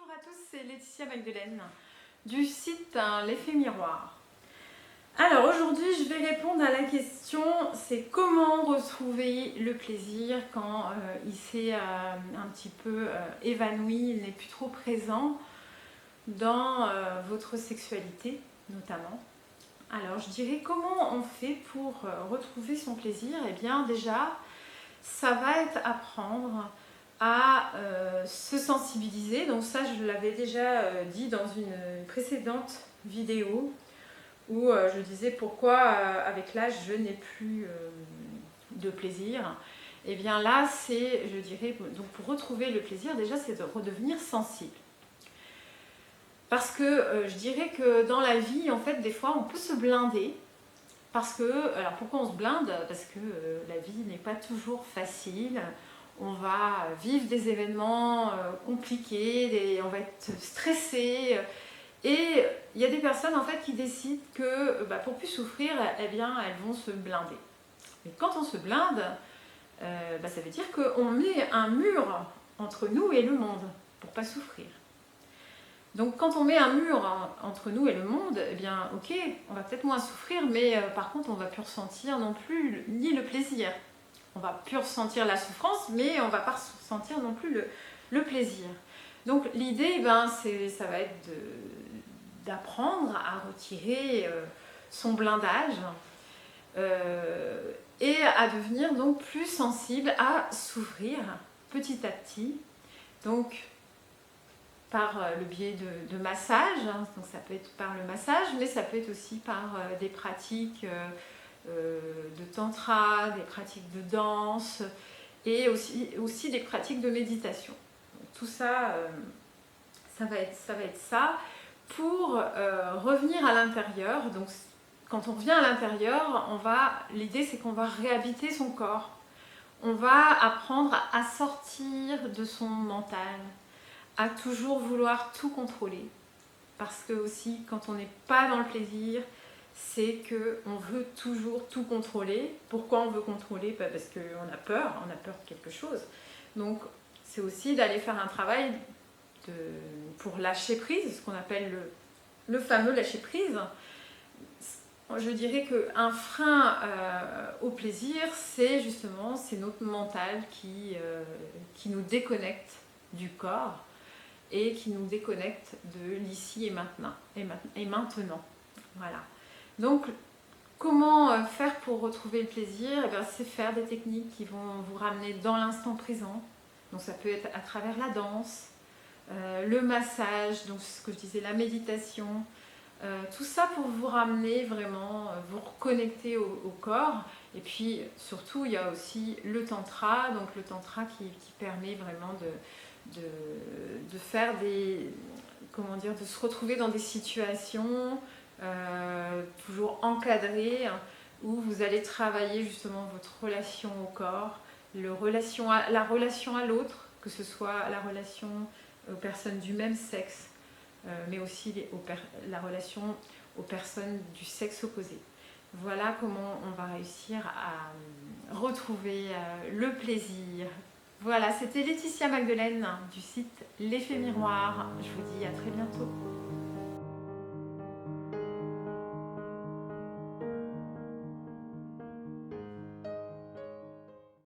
Bonjour à tous, c'est Laetitia Magdelaine du site L'Effet Miroir. Alors aujourd'hui je vais répondre à la question, c'est comment retrouver le plaisir quand il s'est un petit peu évanoui, il n'est plus trop présent dans votre sexualité notamment. Alors je dirais comment on fait pour retrouver son plaisir. Eh bien déjà ça va être apprendre à se sensibiliser. Donc ça, je l'avais déjà dit dans une précédente vidéo où je disais pourquoi avec l'âge je n'ai plus de plaisir. Et bien là, c'est, je dirais, donc pour retrouver le plaisir, déjà c'est de redevenir sensible. Parce que je dirais que dans la vie, en fait, des fois, on peut se blinder. Parce que, alors pourquoi on se blinde? Parce que la vie n'est pas toujours facile. On va vivre des événements compliqués, on va être stressé. Et il y a des personnes en fait qui décident que pour plus souffrir, eh bien, elles vont se blinder. Mais quand on se blinde, ça veut dire qu'on met un mur entre nous et le monde pour pas souffrir. Donc quand on met un mur entre nous et le monde, eh bien ok, on va peut-être moins souffrir, mais par contre on va plus ressentir non plus ni le plaisir. On va plus ressentir la souffrance, mais on va pas ressentir non plus le plaisir. Donc l'idée, ça va être d'apprendre à retirer son blindage et à devenir donc plus sensible, à s'ouvrir petit à petit. Donc par le biais de massage, donc ça peut être par le massage, mais ça peut être aussi par des pratiques de tantra, des pratiques de danse et aussi des pratiques de méditation. Donc, tout ça, ça va être ça pour revenir à l'intérieur. Donc quand on revient à l'intérieur, l'idée c'est qu'on va réhabiter son corps. On va apprendre à sortir de son mental, à toujours vouloir tout contrôler. Parce que aussi, quand on n'est pas dans le plaisir, c'est qu'on veut toujours tout contrôler. Pourquoi on veut contrôler? Parce qu'on a peur de quelque chose. Donc c'est aussi d'aller faire un travail pour lâcher prise, ce qu'on appelle le fameux lâcher prise. Je dirais qu'un frein au plaisir, c'est notre mental qui nous déconnecte du corps et qui nous déconnecte de l'ici et maintenant. Voilà. Donc, comment faire pour retrouver le plaisir? C'est faire des techniques qui vont vous ramener dans l'instant présent. Donc, ça peut être à travers la danse, le massage, donc ce que je disais, la méditation. Tout ça pour vous ramener vraiment, vous reconnecter au corps. Et puis, surtout, il y a aussi le tantra. Donc, le tantra qui permet vraiment de faire de se retrouver dans des situations toujours encadrées où vous allez travailler justement votre relation au corps, la relation à l'autre, que ce soit la relation aux personnes du même sexe, mais aussi la relation aux personnes du sexe opposé. Voilà comment on va réussir à retrouver le plaisir. Voilà, c'était Laetitia Magdelaine du site L'Effet Miroir. Je vous dis à très bientôt.